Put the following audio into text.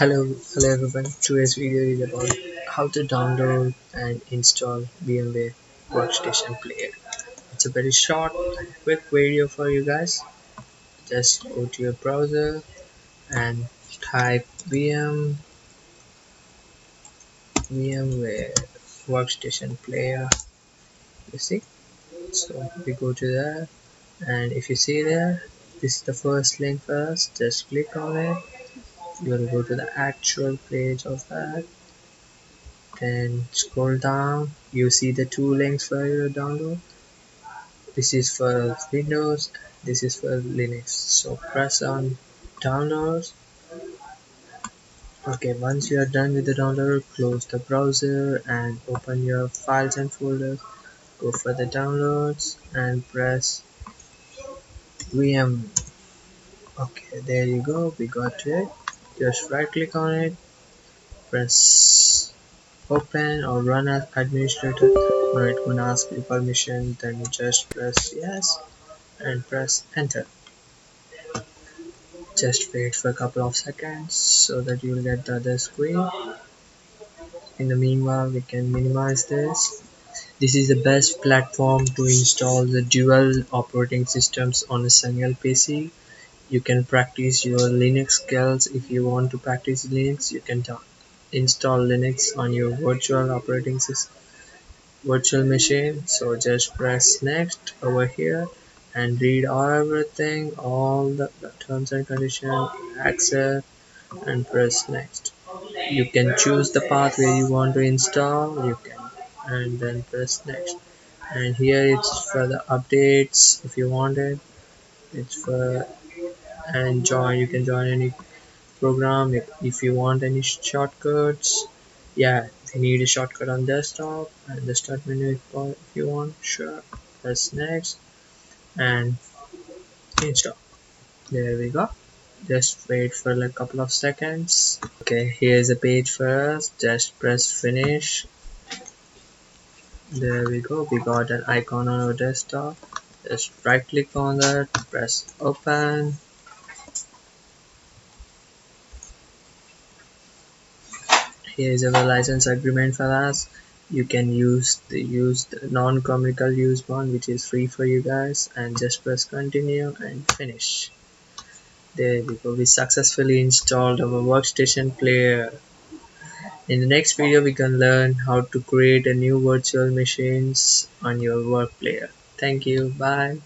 Hello everyone. Today's video is about how to download and install VMware Workstation Player. It's a very short and quick video for you guys. Just go to your browser and type VMware Workstation Player. You see? So we go to there, and if you see there, this is the first link for us. Just click on it. You're gonna go to the actual page of that. Then scroll down, you see the two links for your download. This is for Windows, this is for Linux. So press on downloads. Okay, once you are done with the download, close the browser and open your files and folders. Go for the downloads and press VM. Okay, there you go, we got to it. Just right click on it, press open or run as administrator. Now it will ask you permission, then you just press yes and press enter. Just wait for a couple of seconds so that you will get the other screen. In the meanwhile, we can minimize this. This is the best platform to install the dual operating systems on a single PC. You can practice your Linux skills. If you want to practice Linux, you can install Linux on your virtual machine. So just press next over here and read everything, all the terms and conditions, accept and press next. You can choose the path where you want to install, you can, and then press next. And here it's for the updates if you want it. It's for and join. You can join any program if you want any shortcuts. Yeah, if you need a shortcut on desktop and the start menu if you want, sure, press next and install. There we go. Just wait for like a couple of seconds. Okay, here's a page for us. Just press finish. There we go, we got an icon on our desktop. Just right click on that, press open. Here is our license agreement for us. You can use the non-commercial use one, which is free for you guys, and just press continue and finish. There we go, we successfully installed our workstation player. In the next video we can learn how to create a new virtual machines on your work player. Thank you, bye.